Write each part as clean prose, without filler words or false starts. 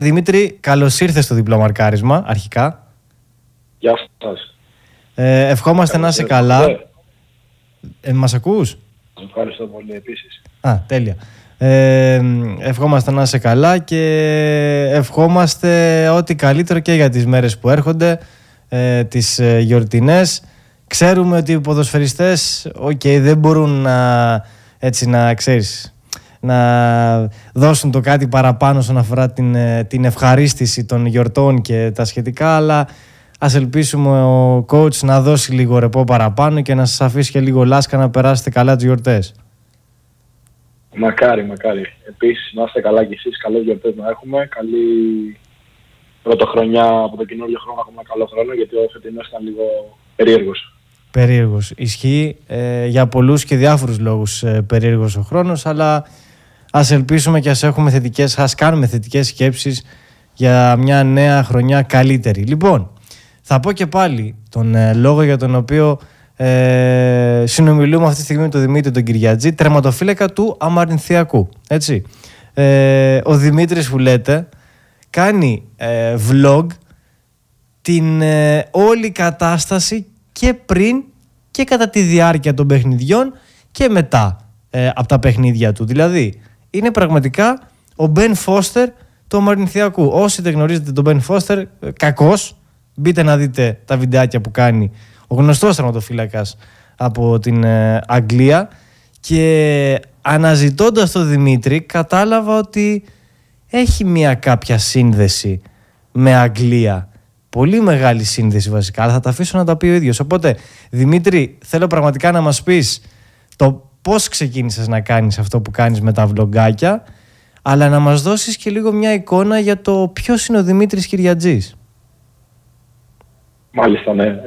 Δημήτρη, καλώς ήρθες στο διπλό μαρκάρισμα, αρχικά. Γεια σας. Ευχόμαστε να είσαι καλά. Μας ακούς? Ευχαριστώ πολύ επίσης. Τέλεια. Ευχόμαστε να είσαι καλά και ευχόμαστε ό,τι καλύτερο και για τις μέρες που έρχονται, τις γιορτινές. Ξέρουμε ότι οι ποδοσφαιριστές δεν μπορούν να ξέρεις, να δώσουν το κάτι παραπάνω όσον αφορά την ευχαρίστηση των γιορτών και τα σχετικά, αλλά ας ελπίσουμε ο coach να δώσει λίγο ρεπό παραπάνω και να σας αφήσει και λίγο λάσκα να περάσετε καλά τις γιορτές. Μακάρι. Επίσης να είστε καλά κι εσείς, καλές γιορτές να έχουμε, καλή πρωτοχρονιά από το καινούργιο χρόνο, να έχουμε ένα καλό χρόνο, γιατί ο φετινός ήταν λίγο περίεργος. Ισχύει για πολλούς και διάφορους λόγους περίεργος ο χρόνος, αλλά ας ελπίσουμε και ας κάνουμε θετικές σκέψεις για μια νέα χρονιά καλύτερη. Λοιπόν, θα πω και πάλι τον λόγο για τον οποίο συνομιλούμε αυτή τη στιγμή με τον Δημήτρη τον Κυριατζή, τερματοφύλακα του Αμαρινθιακού. Έτσι. Ο Δημήτρης που λέτε κάνει vlog την όλη κατάσταση και πριν και κατά τη διάρκεια των παιχνιδιών και μετά από τα παιχνίδια του. Δηλαδή είναι πραγματικά ο Μπεν Φώστερ του Αμαρινθιακού. Όσοι δεν γνωρίζετε τον Μπεν Φώστερ, κακός, μπείτε να δείτε τα βιντεάκια που κάνει ο γνωστός τερματοφύλακας από την Αγγλία, και αναζητώντας τον Δημήτρη κατάλαβα ότι έχει μια κάποια σύνδεση με Αγγλία. Πολύ μεγάλη σύνδεση βασικά, αλλά θα τα αφήσω να τα πει ο ίδιος. Οπότε, Δημήτρη, θέλω πραγματικά να μας πεις το πώς ξεκίνησες να κάνεις αυτό που κάνεις με τα βλογκάκια, αλλά να μας δώσεις και λίγο μια εικόνα για το ποιος είναι ο Δημήτρης Κυριατζής. Μάλιστα, ναι.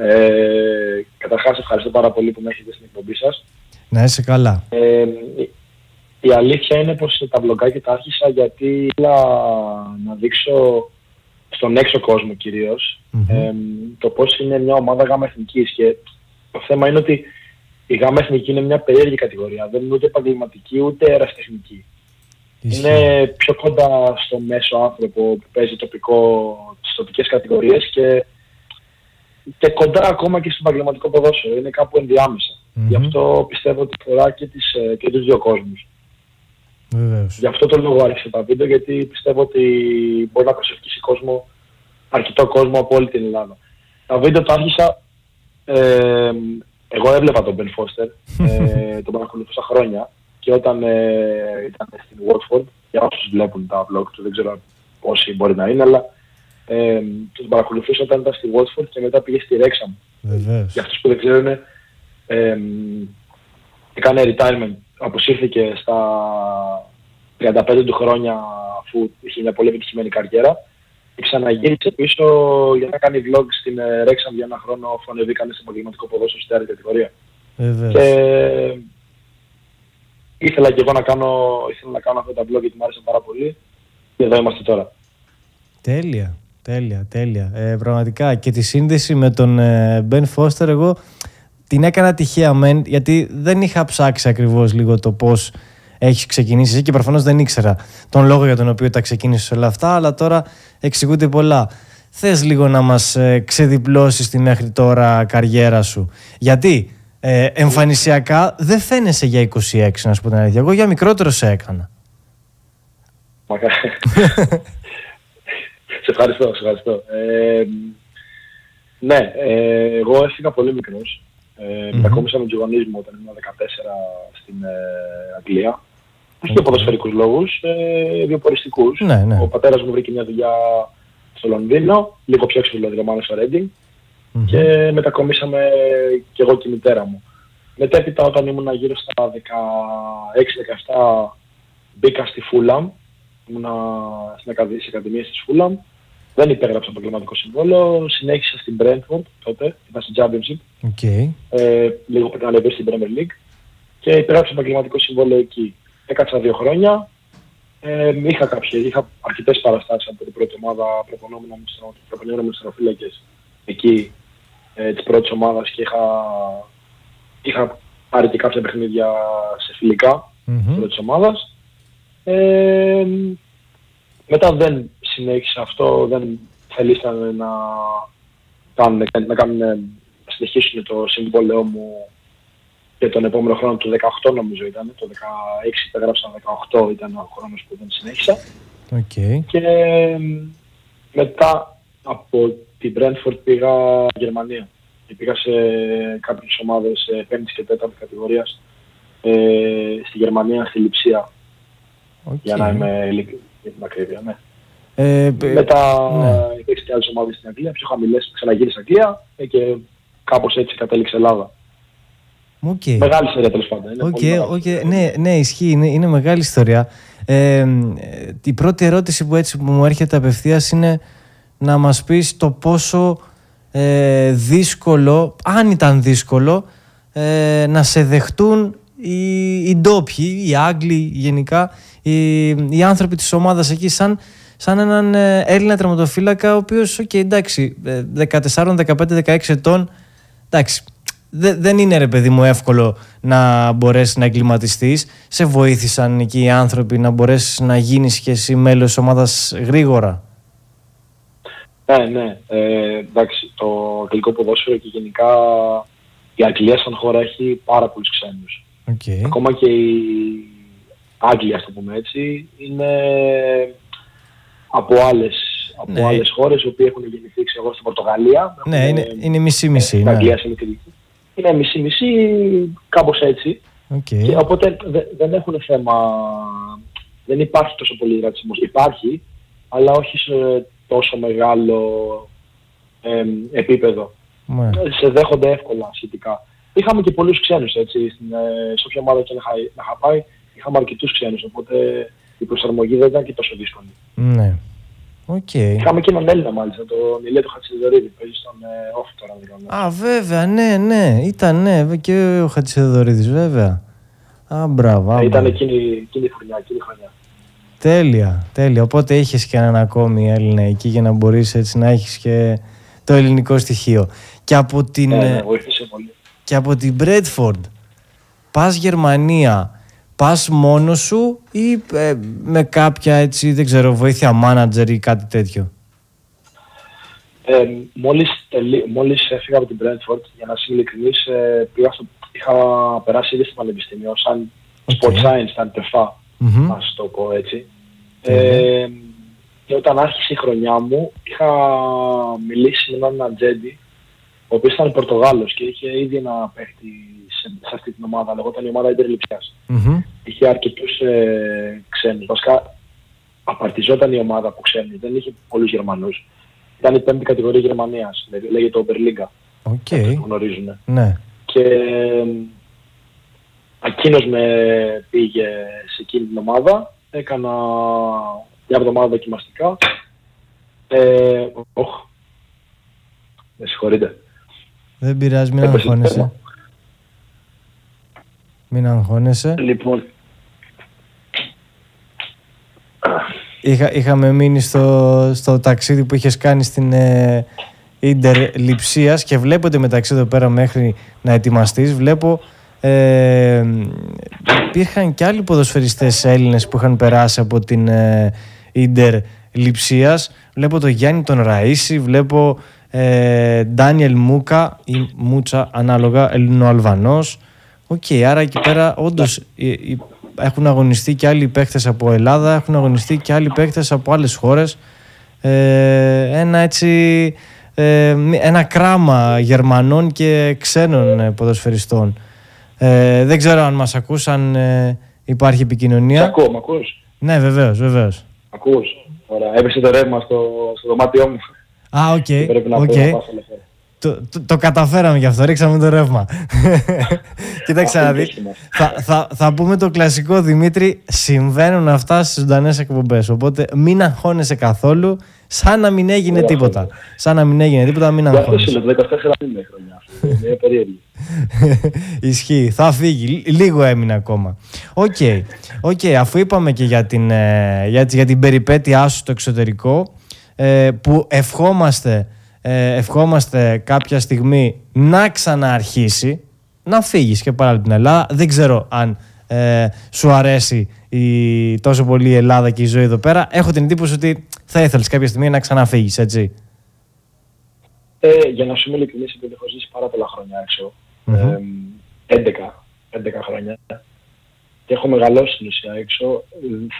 Καταρχάς, ευχαριστώ πάρα πολύ που με έχετε στην εκπομπή σας. Να είσαι καλά. Η αλήθεια είναι πως τα βλογκάκια τα άρχισα γιατί ήθελα να δείξω στον έξω κόσμο κυρίως το πώς είναι μια ομάδα γάμα εθνικής, και το θέμα είναι ότι η γάμα εθνική είναι μια περίεργη κατηγορία. Δεν είναι ούτε επαγγελματική ούτε ερασιτεχνική. Είναι πιο κοντά στο μέσο άνθρωπο που παίζει τις τοπικές κατηγορίες και κοντά ακόμα και στο επαγγελματικό ποδόσφαιρο. Είναι κάπου ενδιάμεσα. Γι' αυτό πιστεύω ότι φορά και τους δύο κόσμους. Βεβαίως. Γι' αυτό το λόγο άρχισα τα βίντεο, γιατί πιστεύω ότι μπορεί να προσελκύσει αρκετό κόσμο από όλη την Ελλάδα. Τα βίντεο τα άρχισα, εγώ έβλεπα τον Μπεν Φώστερ, τον παρακολουθούσα χρόνια, και όταν ήταν στην Watford, για όσους βλέπουν τα vlog του, δεν ξέρω πόσοι μπορεί να είναι, αλλά τον παρακολουθούσα όταν ήταν στη Watford και μετά πήγε στη Wrexham. Για αυτούς που δεν ξέρουν, έκανε retirement, αποσύρθηκε στα 35 του χρόνια, αφού είχε μια πολύ επιτυχημένη καριέρα, και ξαναγύρισε πίσω για να κάνει vlog στην Wrexham για ένα χρόνο, αφού ανεβήκανε στο επαγγελματικό ποδόσφαιρο στην άλλη κατηγορία. Και ήθελα και εγώ να κάνω αυτά τα vlog γιατί μου άρεσαν πάρα πολύ, και εδώ είμαστε τώρα. Τέλεια. Πραγματικά, και τη σύνδεση με τον Μπεν Φώστερ εγώ την έκανα τυχαία γιατί δεν είχα ψάξει ακριβώς λίγο το πώς έχεις ξεκινήσει εσύ, και προφανώς δεν ήξερα τον λόγο για τον οποίο τα ξεκίνησες όλα αυτά, αλλά τώρα εξηγούνται πολλά. Θες λίγο να μας ξεδιπλώσεις τη μέχρι τώρα καριέρα σου? Γιατί εμφανισιακά δεν φαίνεσαι για 26, να σου πω την αλήθεια. Εγώ για μικρότερο σε έκανα. Σε ευχαριστώ. Ναι, εγώ έφυγα πολύ μικρός. Μετακόμισα με τους γονείς μου όταν ήμουν 14 στην Αγγλία. Όχι για ποδοσφαιρικούς λόγους, βιοποριστικούς. Ναι. Ο πατέρας μου βρήκε μια δουλειά στο Λονδίνο, λίγο πιο έξω δηλαδή, στο Reading, και μετακομίσαμε κι εγώ και η μητέρα μου. Μετέπειτα, όταν ήμουν γύρω στα 16-17, μπήκα στη Fulham. Ήμουνα στις ακαδημίες της Fulham. Δεν υπέγραψα επαγγελματικό συμβόλαιο. Συνέχισα στην Brentford τότε, ήταν στην Championship. Λίγο πριν ανεβεί στην Premier League. Και υπέγραψα επαγγελματικό συμβόλαιο εκεί. Έκατσα 2 χρόνια. Είχα αρκετές παραστάσεις από την πρώτη ομάδα, προπονούμενο με τερματοφύλακες εκεί της πρώτης ομάδας, και είχα πάρει και κάποια παιχνίδια σε φιλικά της πρώτης ομάδας. Μετά δεν συνέχισα αυτό, δεν θελήσανε να συνεχίσουν το συμβόλαιό μου και τον επόμενο χρόνο του 18 νομίζω ήταν. Το 16 έγραψα, 18 ήταν ο χρόνος που δεν συνέχισα. Okay. Και μετά από την Brentford πήγα Γερμανία. Και πήγα σε κάποιες ομάδες 5ης και 4ης κατηγορίας στη Γερμανία, στη Λειψία. Okay. Για να είμαι για την ακρίβεια, ναι. Μετά υπήρξε και άλλες ομάδες στην Αγγλία, πιο χαμηλές, ξαναγύρισα Αγγλία και κάπως έτσι κατέληξε Ελλάδα. Okay. Μεγάλη ιστορία τέλος πάντων. Ναι, ισχύει, είναι μεγάλη ιστορία. Η πρώτη ερώτηση που μου έρχεται απευθείας είναι να μας πεις το πόσο δύσκολο, αν ήταν δύσκολο, να σε δεχτούν οι ντόπιοι, οι Άγγλοι γενικά, οι άνθρωποι της ομάδας εκεί σαν έναν Έλληνα τερματοφύλακα, ο οποίος, εντάξει, 14, 15, 16 ετών, εντάξει, δεν είναι ρε παιδί μου εύκολο να μπορέσεις να εγκληματιστείς. Σε βοήθησαν εκεί οι άνθρωποι να μπορέσεις να γίνεις και εσύ μέλος της ομάδας γρήγορα? Ναι. Εντάξει, το αγγλικό ποδόσφαιρο και γενικά η Αγγλία σαν χώρα έχει πάρα πολλούς ξένους. Okay. Ακόμα και οι Άγγλοι, ας το πούμε έτσι, είναι από άλλες χώρες, οι οποίοι έχουν γεννηθεί, εγώ στην Πορτογαλία. Ναι, είναι μισή-μισή. Στην Αγγλία είναι μισή-μισή, κάπως έτσι. Okay. Και οπότε δεν έχουν θέμα, δεν υπάρχει τόσο πολύ ρατσισμός. Υπάρχει, αλλά όχι σε τόσο μεγάλο επίπεδο. Σε δέχονται εύκολα σχετικά. Είχαμε και πολλούς ξένους, έτσι, σε όποια ομάδα και να είχα πάει, είχαμε αρκετούς ξένους, οπότε η προσαρμογή δεν ήταν και τόσο δύσκολη. Ναι. Okay. Είχαμε και έναν Έλληνα μάλιστα, τον Ηλία τον Χατζηδωρίδη, παίζει στον όφη τώρα. Α, βέβαια, ναι, ήταν και ο Χατζηδωρίδης, βέβαια. Α, μπράβο. Ήταν εκείνη η χρονιά. Τέλεια. Οπότε είχες και έναν ακόμη Έλληνα εκεί για να μπορείς έτσι να έχεις και το ελληνικό στοιχείο. Και από την, βοήθησε πολύ. Και από την Bradford πας Γερμανία, πας μόνος σου ή με κάποια έτσι, δεν ξέρω, βοήθεια manager ή κάτι τέτοιο? Μόλις έφυγα από την Brentford, για να είμαι ειλικρινής, είχα περάσει ήδη στο πανεπιστήμιο σαν sport science, σαν τεφά, ας το πω έτσι. Και όταν άρχισε η χρονιά μου, είχα μιλήσει με έναν ατζέντη, ο οποίος ήταν Πορτογάλος και είχε ήδη ένα παίχτη σε αυτή την ομάδα, λεγόταν η ομάδα Ίντερ Λειψιάς. Είχε αρκετούς ξένους. Βασικά απαρτιζόταν η ομάδα από ξένους, δεν είχε πολλούς Γερμανούς. Ήταν η 5η κατηγορία Γερμανίας, λέγεται Oberliga. Το γνωρίζουν. Ναι. Και εκείνος με πήγε σε εκείνη την ομάδα, έκανα μια εβδομάδα δοκιμαστικά. Με συγχωρείτε. Δεν πειράζει, μην αγχώνεσαι. Λοιπόν. Είχαμε μείνει στο ταξίδι που είχες κάνει στην Ίντερ Λειψίας και βλέπω μεταξύ εδώ πέρα μέχρι να ετοιμαστείς, βλέπω υπήρχαν και άλλοι ποδοσφαιριστές Έλληνες που είχαν περάσει από την Ίντερ Λειψίας. Βλέπω τον Γιάννη τον Ραΐση, βλέπω Ντάνιελ Μούκα ή Μούτσα ανάλογα, Ελληνοαλβανός. Άρα εκεί πέρα όντως έχουν αγωνιστεί και άλλοι παίκτες από Ελλάδα, έχουν αγωνιστεί και άλλοι παίκτες από άλλες χώρες. Ένα κράμα Γερμανών και ξένων ποδοσφαιριστών. Δεν ξέρω αν μας ακούς, αν υπάρχει επικοινωνία. Ακούω, μ' ακούς? Ναι, βεβαίως. Ακούς. Ωραία. Έπεσε το ρεύμα στο δωμάτιό μου. Α, οκ. Πρέπει να πάω. Το καταφέραμε γι' αυτό, ρίξαμε το ρεύμα. Κοίταξε να δεις. Θα πούμε το κλασικό, Δημήτρη, συμβαίνουν αυτά στις ζωντανές εκπομπές. Οπότε μην αγχώνεσαι καθόλου, σαν να μην έγινε τίποτα. Μην αγχώνεσαι. Για 14 είναι χρονιά. Είναι περίεργη. Ισχύει, θα φύγει. Λίγο έμεινε ακόμα. Οκ, αφού είπαμε και για την περιπέτειά σου στο εξωτερικό, που ευχόμαστε κάποια στιγμή να ξανααρχίσει, να φύγεις και πάλι από την Ελλάδα. Δεν ξέρω αν σου αρέσει τόσο πολύ η Ελλάδα και η ζωή εδώ πέρα. Έχω την εντύπωση ότι θα ήθελες κάποια στιγμή να ξαναφύγεις, έτσι? Για να σου είμαι ειλικρινής, επειδή έχω ζήσει πάρα πολλά χρόνια έξω, 11 χρόνια, και έχω μεγαλώσει στην ουσία έξω,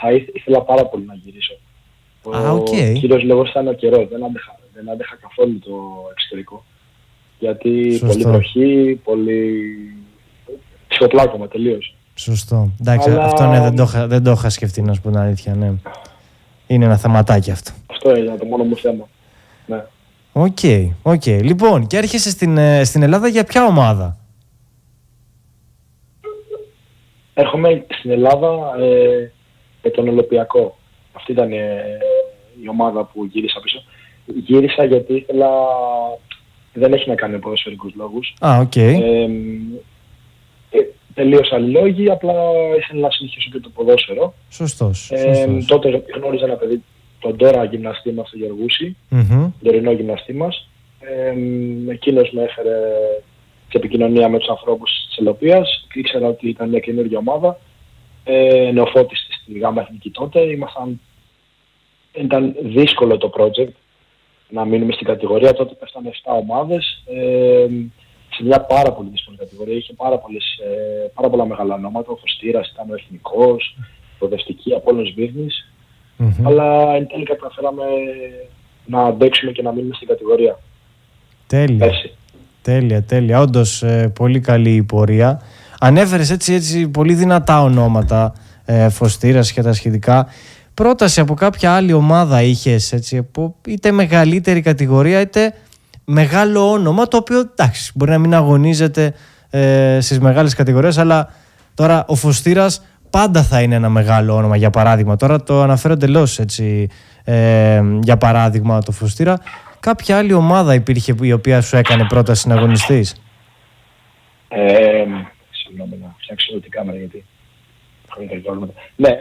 θα ήθελα πάρα πολύ να γυρίσω. Ο κύριος λόγος ήταν ο καιρός, δεν άντεχα καθόλου το εξωτερικό. Γιατί πολύ βροχή, πολύ ψυχοπλάκωμα τελείως. Σωστό. Εντάξει, αλλά... αυτό ναι, δεν το είχα σκεφτεί, να σου πω την αλήθεια, ναι. Είναι ένα θεματάκι αυτό. Αυτό είναι το μόνο μου θέμα. Ναι. Οκ. Λοιπόν, και έρχεσαι στην Ελλάδα για ποια ομάδα? Έρχομαι στην Ελλάδα με τον Ολυμπιακό. Αυτή ήταν η ομάδα που γύρισα πίσω. Γύρισα γιατί ήθελα... Δεν έχει να κάνει με ποδοσφαιρικούς λόγους. Τελείως άλλοι λόγοι, απλά ήθελα να συνεχίσω και το ποδόσφαιρο. Σωστός. Τότε γνώριζα ένα παιδί, τον τώρα γυμναστή μας, τον Γεωργούση, τον τωρινό γυμναστή μας. Εκείνος με έφερε σε επικοινωνία με τους ανθρώπους της Ελλοπίας. Ήξερα ότι ήταν μια καινούργια ομάδα. Νεοφώτιστη στη ΓΑΜΑ Εθνική τότε. Ήταν δύσκολο το project να μείνουμε στην κατηγορία. Τότε πέφτανε 7 ομάδες. Σε μια πάρα πολύ δύσκολη κατηγορία. Είχε πάρα πολλά μεγάλα ονόματα. Ο Φωστήρας ήταν ο εθνικός, Προοδευτική, Απόλλωνας Βύρνης. Αλλά εν τέλει καταφέραμε να αντέξουμε και να μείνουμε στην κατηγορία. Τέλεια. Όντως πολύ καλή η πορεία. Ανέφερες έτσι πολύ δυνατά ονόματα, Φωστήρας και τα σχετικά. Πρόταση από κάποια άλλη ομάδα είχες, έτσι, από είτε μεγαλύτερη κατηγορία είτε μεγάλο όνομα, το οποίο εντάξει, μπορεί να μην αγωνίζεται στις μεγάλες κατηγορίες, αλλά τώρα ο Φωστήρας πάντα θα είναι ένα μεγάλο όνομα, για παράδειγμα. Τώρα το αναφέρω εντελώς έτσι, για παράδειγμα το Φωστήρα. Κάποια άλλη ομάδα υπήρχε η οποία σου έκανε πρόταση να αγωνιστείς? Συγγνώμη, να φτιάξω την κάμερα γιατί έχω κάποια πρόβληματα. Ναι,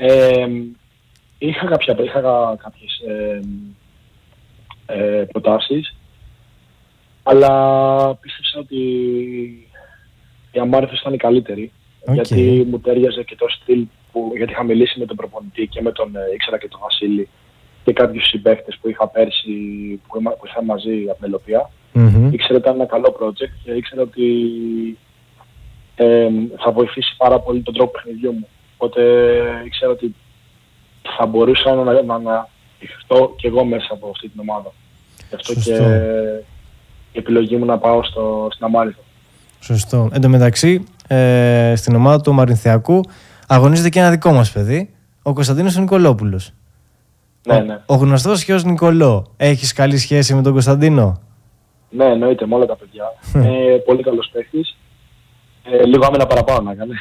είχα κάποιες προτάσεις, αλλά πίστεψα ότι η Αμάρφης ήταν η καλύτερη. Γιατί μου τέριαζε και το στυλ γιατί είχα μιλήσει με τον προπονητή και με τον ήξερα και τον Βασίλη και κάποιους συμπαίκτες που είχα πέρσι που είχα μαζί από την Ελλοπία. Ήξερα ότι ήταν ένα καλό project και ήξερα ότι θα βοηθήσει πάρα πολύ τον τρόπο παιχνιδιού μου. Οπότε ήξερα ότι θα μπορούσα να ηχθώ κι εγώ μέσα από αυτή την ομάδα. Γι' αυτό και η επιλογή μου να πάω στην Αμάριθο. Σωστό. Εν τω μεταξύ, στην ομάδα του Μαρινθιακού αγωνίζεται και ένα δικό μας παιδί, ο Κωνσταντίνος ο Νικολόπουλος. Ναι. Ο γνωστός και ως Νικολό. Έχεις καλή σχέση με τον Κωνσταντίνο? Ναι, εννοείται, με όλα τα παιδιά. Πολύ καλός παίκτης. Λίγο άμενα παραπάνω να κάνει.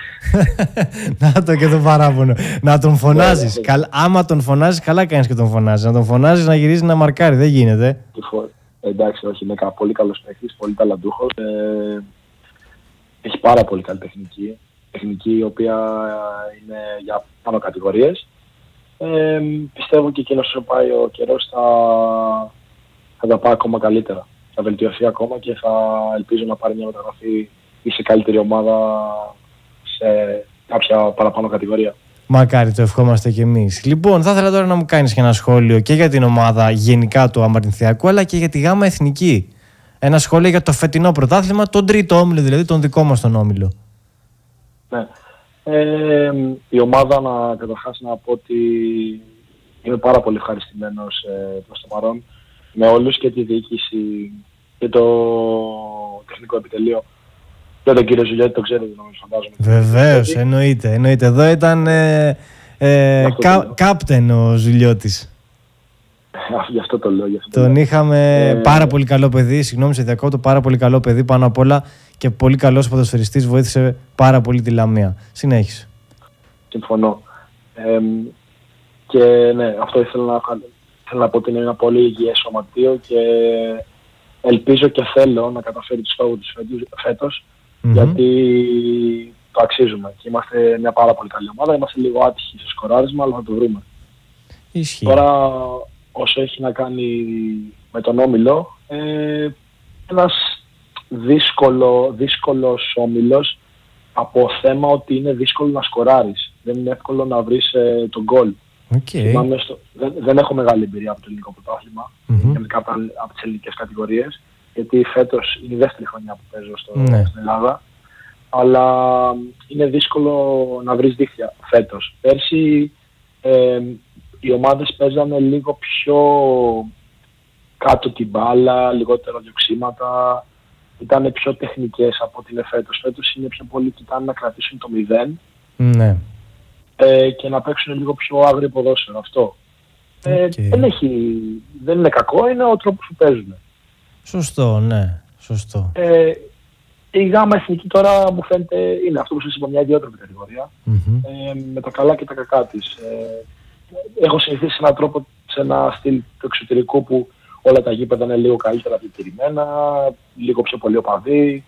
Να το και το παράπονο. Να τον φωνάζεις. Άμα τον φωνάζεις, καλά κάνεις και τον φωνάζεις. Να τον φωνάζεις να γυρίζει να μαρκάρει. Δεν γίνεται. Εντάξει, όχι. Είναι πολύ καλός παίκτης, πολύ ταλαντούχος. Έχει πάρα πολύ καλή τεχνική. Τεχνική η οποία είναι για πάνω κατηγορίες. Πιστεύω και εκείνος όσο πάει ο καιρός θα τα πάει ακόμα καλύτερα. Θα βελτιωθεί ακόμα και θα ελπίζω να πάρει μια μεταγραφή ή σε καλύτερη ομάδα σε κάποια παραπάνω κατηγορία. Μακάρι, το ευχόμαστε κι εμείς. Λοιπόν, θα ήθελα τώρα να μου κάνεις και ένα σχόλιο και για την ομάδα γενικά του Αμαρινθιακού, αλλά και για τη ΓΑΜΑ Εθνική. Ένα σχόλιο για το φετινό πρωτάθλημα, τον τρίτο όμιλο, δηλαδή τον δικό μας τον όμιλο. Ναι. Η ομάδα, καταρχάς να πω ότι είμαι πάρα πολύ ευχαριστημένος προς το παρόν με όλους και τη διοίκηση και το τεχνικό επιτελείο. Και τον κύριο Ζουλιώτη το ξέρετε, νομίζω, φαντάζομαι. Βεβαίως, εννοείται. Εδώ ήταν κάπτεν ο Ζουλιώτης. Γι' αυτό το λέω. Τον είχαμε πάρα πολύ καλό παιδί, συγγνώμη σε διακόπτω, πάρα πολύ καλό παιδί πάνω απ' όλα και πολύ καλός ποδοσφαιριστής, βοήθησε πάρα πολύ τη Λαμία. Συνέχισε. Συμφωνώ. Και ναι, αυτό ήθελα να πω ότι είναι ένα πολύ υγιές σωματείο και ελπίζω και θέλω να καταφέρει τους στόχους τους φέτος, γιατί το αξίζουμε και είμαστε μια πάρα πολύ καλή ομάδα. Είμαστε λίγο άτυχοι στο σκοράρισμα, αλλά θα το βρούμε. Ισχύει. Τώρα, όσο έχει να κάνει με τον όμιλο, ένας δύσκολος όμιλος από θέμα ότι είναι δύσκολο να σκοράρεις. Δεν είναι εύκολο να βρεις τον γκολ. Δεν έχω μεγάλη εμπειρία από το ελληνικό πρωτάθλημα, γενικά από τις ελληνικές κατηγορίες, γιατί φέτος είναι η δεύτερη χρονιά που παίζω στην Ελλάδα. Αλλά είναι δύσκολο να βρεις δίχτυα φέτος. Πέρσι οι ομάδες παίζανε λίγο πιο κάτω την μπάλα, λιγότερα διοξήματα, ήταν πιο τεχνικές από ό,τι είναι φέτος. Φέτος είναι πιο πολύ κοιτάνε να κρατήσουν το 0 και να παίξουν λίγο πιο άγριο ποδόσφαιρο. Αυτό δεν είναι κακό, είναι ο τρόπος που παίζουν. Σωστό, ναι. Σωστό. Η γάμα εθνική τώρα μου φαίνεται είναι αυτό που σας είπα, μια ιδιαίτερη κατηγορία, με τα καλά και τα κακά της. Έχω συνηθίσει σε έναν τρόπο, σε ένα στυλ του εξωτερικού που όλα τα γήπεδα είναι λίγο καλύτερα επιτηρημένα, λίγο πιο πολύ οπαδοί.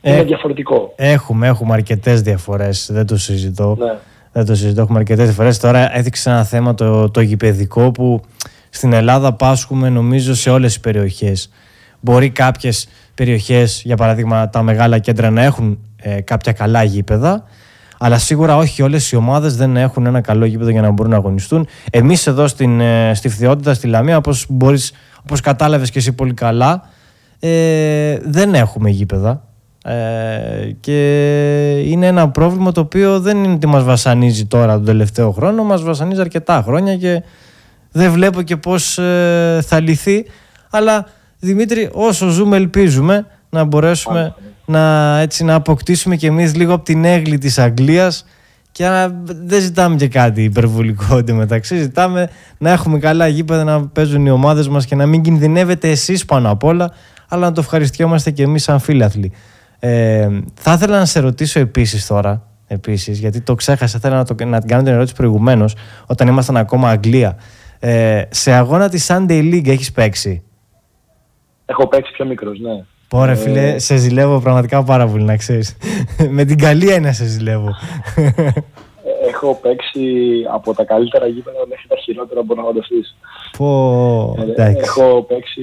Είναι διαφορετικό. Έχουμε αρκετές διαφορές, δεν το συζητώ. Ναι. Δεν το συζητώ, έχουμε αρκετές διαφορές. Τώρα έδειξε ένα θέμα το γηπεδικό που στην Ελλάδα πάσχουμε νομίζω σε όλες τις περιοχές. Μπορεί κάποιες περιοχές, για παράδειγμα τα μεγάλα κέντρα, να έχουν κάποια καλά γήπεδα, αλλά σίγουρα όχι όλες οι ομάδες δεν έχουν ένα καλό γήπεδο για να μπορούν να αγωνιστούν. Εμείς εδώ στη Φθιότητα, στη Λαμία, όπως κατάλαβες και εσύ πολύ καλά, δεν έχουμε γήπεδα. Και είναι ένα πρόβλημα το οποίο δεν είναι ότι μας βασανίζει τώρα τον τελευταίο χρόνο, μας βασανίζει αρκετά χρόνια και δεν βλέπω και πώς θα λυθεί. Αλλά Δημήτρη, όσο ζούμε ελπίζουμε να μπορέσουμε να αποκτήσουμε κι εμείς λίγο από την έγκλη της Αγγλίας. Και δεν ζητάμε και κάτι υπερβολικό εντωμεταξύ. Ζητάμε να έχουμε καλά γήπεδα, να παίζουν οι ομάδες μας και να μην κινδυνεύετε εσείς πάνω απ' όλα, αλλά να το ευχαριστιόμαστε κι εμείς σαν φίλαθλοι. Θα ήθελα να σε ρωτήσω επίσης, γιατί το ξέχασα, θέλω να την κάνω την ερώτηση προηγουμένως, όταν ήμασταν ακόμα Αγγλία. Σε αγώνα της Sunday League έχεις παίξει? Έχω παίξει πιο μικρός, ναι. Πόρε φίλε, σε ζηλεύω πραγματικά πάρα πολύ, να ξέρεις. Με την Γαλλία είναι να σε ζηλεύω. Έχω παίξει από τα καλύτερα γήπεδα μέχρι τα χειρότερα μπορεί να φανταστείς. Έχω παίξει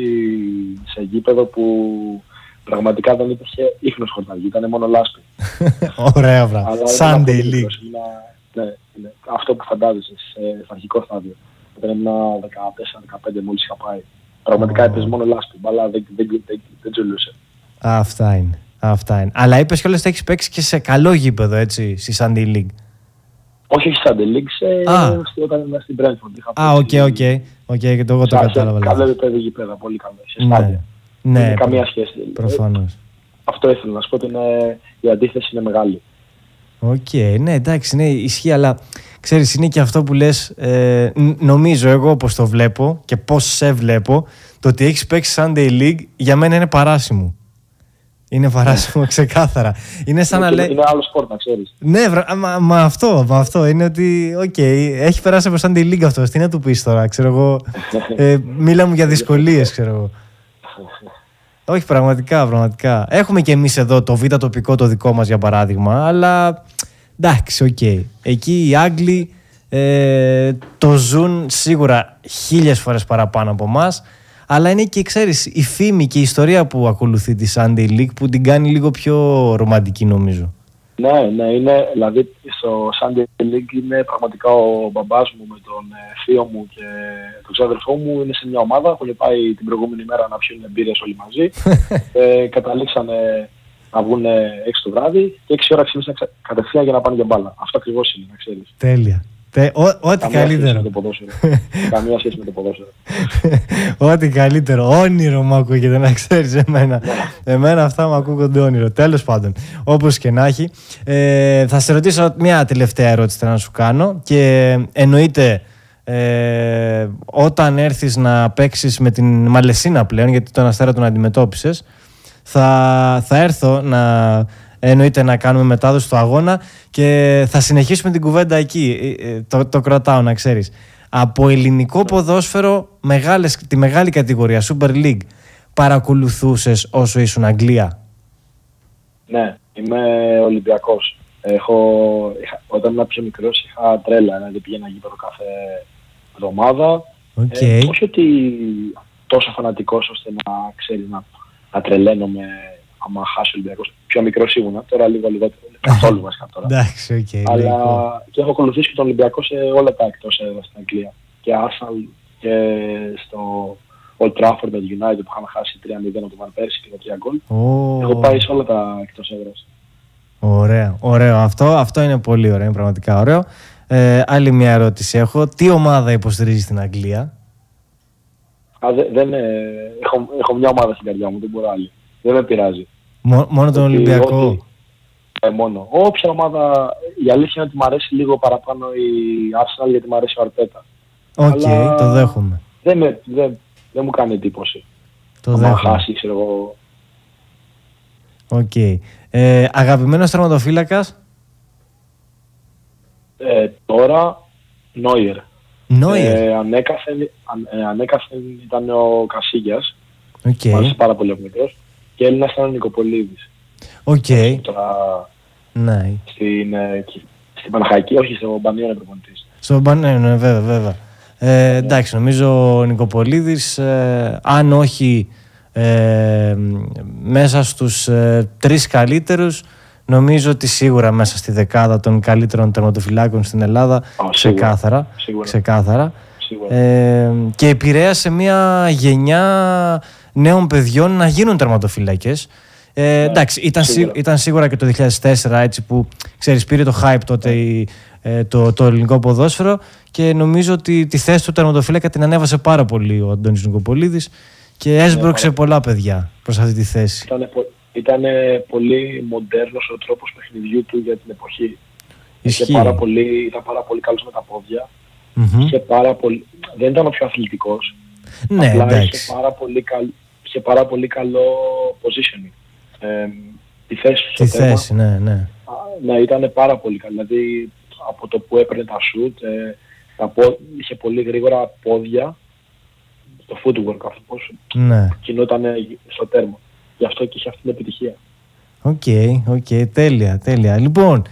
σε γήπεδο που πραγματικά δεν υπήρχε ίχνος χορταγή, ήταν μόνο λάσπη. Ωραία, βράδυ. Sunday League. Ναι, αυτό που φαντάζεσαι σε αρχικό στάδιο. Όταν ήμουν 14-15 μόλις είχα πάει. Πραγματικά έπαιζε μόνο λάσπη, αλλά δεν τζουλούσε. Αυτά είναι. Αλλά είπες κιόλας ότι έχεις παίξει και σε καλό γήπεδο, έτσι, στη Sunday League. Όχι στη Sunday League, όταν ήμουν στην Brentford. Οκ, και εγώ το κατάλαβα. Καλό επίπεδο γήπεδα, πολύ καλό. Σε στάδια. Ναι, καμία σχέση. Προφανώς. Αυτό ήθελα να σου πω, ότι η αντίθεση είναι μεγάλη. Ναι, εντάξει, ναι, ισχύει, αλλά ξέρεις, είναι και αυτό που λες, νομίζω εγώ όπως το βλέπω και πώς σε βλέπω, το ότι έχεις παίξει Sunday League για μένα είναι παράσιμο. Είναι παράσιμο ξεκάθαρα. Είναι σαν να λέει. Είναι άλλο σπορ, να ξέρεις. Ναι, μα αυτό είναι ότι. Έχει περάσει από Sunday League αυτό. Τι να του πεις τώρα, ξέρω εγώ. Μίλα μου για δυσκολίες, ξέρω εγώ. Όχι, πραγματικά. Έχουμε και εμείς εδώ το β' τοπικό το δικό μας για παράδειγμα, αλλά εντάξει, Εκεί οι Άγγλοι το ζουν σίγουρα 1000 φορές παραπάνω από εμάς, αλλά είναι και, ξέρεις, η φήμη και η ιστορία που ακολουθεί τη Sunday League που την κάνει λίγο πιο ρομαντική, νομίζω. Ναι, είναι, δηλαδή στο Sunday League είναι πραγματικά ο μπαμπάς μου με τον θείο μου και τον ξάδερφό μου είναι σε μια ομάδα, έχουν πάει την προηγούμενη μέρα να πιούν μπύρες όλοι μαζί, καταλήξανε να βγουν 6 το βράδυ και 6 ώρα ξύπνησαν κατευθείαν για να πάνε για μπάλα. Αυτό ακριβώς είναι, να ξέρεις. Τέλεια. Ό,τι καλύτερο. Καμία σχέση με το ποδόσφαιρο. Ό,τι καλύτερο. Όνειρο μου ακούγεται, να ξέρεις εμένα. Εμένα αυτά μου ακούγονται όνειρο. Τέλος πάντων, όπως και να έχει. Θα σε ρωτήσω μια τελευταία ερώτηση να σου κάνω και εννοείται όταν έρθεις να παίξεις με την Μαλεσίνα πλέον, γιατί τον Αστέρα τον αντιμετώπισες, θα έρθω εννοείται να κάνουμε μετάδοση στο αγώνα και θα συνεχίσουμε την κουβέντα εκεί. Το κρατάω, να ξέρεις. Από ελληνικό ποδόσφαιρο, τη μεγάλη κατηγορία, Super League, παρακολουθούσες όσο ήσουν Αγγλία? Ναι, είμαι Ολυμπιακός. Όταν ήμουν πιο μικρός είχα τρέλα, δηλαδή πήγαινα γήπεδο κάθε εβδομάδα. Όχι ότι τόσο φανατικός ώστε να ξέρει να τρελαίνομαι άμα χάσει ο Ολυμπιακός. πιο μικρός ήμουνα, τώρα λίγο λιγότερο. Καθόλου βασικά τώρα. Εντάξει, οκ. Αλλά και έχω ακολουθήσει και τον Ολυμπιακό σε όλα τα εκτός έδρας στην Αγγλία. Και Arsenal και στο Old Trafford με το United που είχαμε χάσει 3-0 από τον Van Persie και το 3 γκολ. Έχω πάει σε όλα τα εκτός έδρας. Ωραίο, ωραίο. Αυτό είναι πολύ ωραίο, είναι πραγματικά ωραίο. Άλλη μια ερώτηση έχω. Τι ομάδα υποστηρίζει στην Αγγλία? Έχω μια ομάδα στην καρδιά μου, δεν μπορώ άλλη. Δεν με πειράζει. Μόνο τον Ολυμπιακό? Μόνο. Όποια ομάδα, η αλήθεια είναι ότι μου αρέσει λίγο παραπάνω η Arsenal γιατί μου αρέσει ο Αρτέτα. Οκ, το δέχομαι. Δεν μου κάνει εντύπωση. Το δέχομαι. Χάσει, ξέρω εγώ. Οκ. Αγαπημένος τερματοφύλακας? Τώρα, Νόιερ. Ανέκαθεν ήταν ο Κασίγιας. Μου άρεσε πάρα πολύ ο μικρός. Και Έλληνας ήταν ο Νικοπολίδης. Οκ. Ναι. Στην Παναχαϊκή, όχι στο Μπανίο είναι προπονητής. Στο Μπανίο, ναι, βέβαια. Εντάξει, νομίζω ο Νικοπολίδης, αν όχι μέσα στους 3 καλύτερους, νομίζω ότι σίγουρα μέσα στη δεκάδα των καλύτερων τερματοφυλάκων στην Ελλάδα, ξεκάθαρα. Και επηρέασε μια γενιά νέων παιδιών να γίνουν τερματοφυλάκες. Εντάξει, ήταν σίγουρα και το 2004 έτσι που ξέρεις, πήρε το hype τότε το ελληνικό ποδόσφαιρο και νομίζω ότι τη θέση του τερματοφύλακα την ανέβασε πάρα πολύ ο Αντώνης Νικοπολίδης και έσπρωξε πολλά παιδιά προς αυτή τη θέση. Ήταν πολύ μοντέρνος ο τρόπος παιχνιδιού του για την εποχή. Ισχύει. Ήταν πάρα πολύ καλός με τα πόδια. Δεν ήταν ο πιο αθλητικός. Ναι, απλά εντάξει. είχε πάρα πολύ καλό positioning. Τη θέση του. Τη θέση, ναι. Ναι, ήταν πάρα πολύ καλή. Δηλαδή από το που έπαιρνε τα shoot, είχε πολύ γρήγορα πόδια. Το footwork αυτό πως κινόταν στο τέρμα. Γι' αυτό και είχε αυτή την επιτυχία. Οκ, τέλεια. Λοιπόν,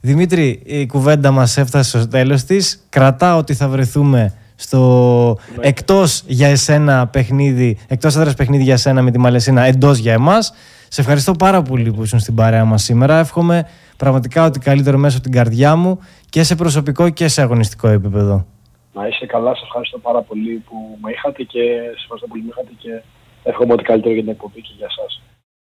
Δημήτρη, η κουβέντα μας έφτασε στο τέλος της. Κρατάω ότι θα βρεθούμε στο εκτός για εσένα παιχνίδι, εκτός έδρας παιχνίδι για εσένα με τη Μαλαισίνα, εντός για εμάς. Σε ευχαριστώ πάρα πολύ που ήσουν στην παρέα μας σήμερα. Εύχομαι πραγματικά ότι καλύτερο μέσα από την καρδιά μου και σε προσωπικό και σε αγωνιστικό επίπεδο. Να είσαι καλά, σας ευχαριστώ πάρα πολύ που με είχατε και εύχομαι ότι καλύτερο για την εκπομπή και για εσάς.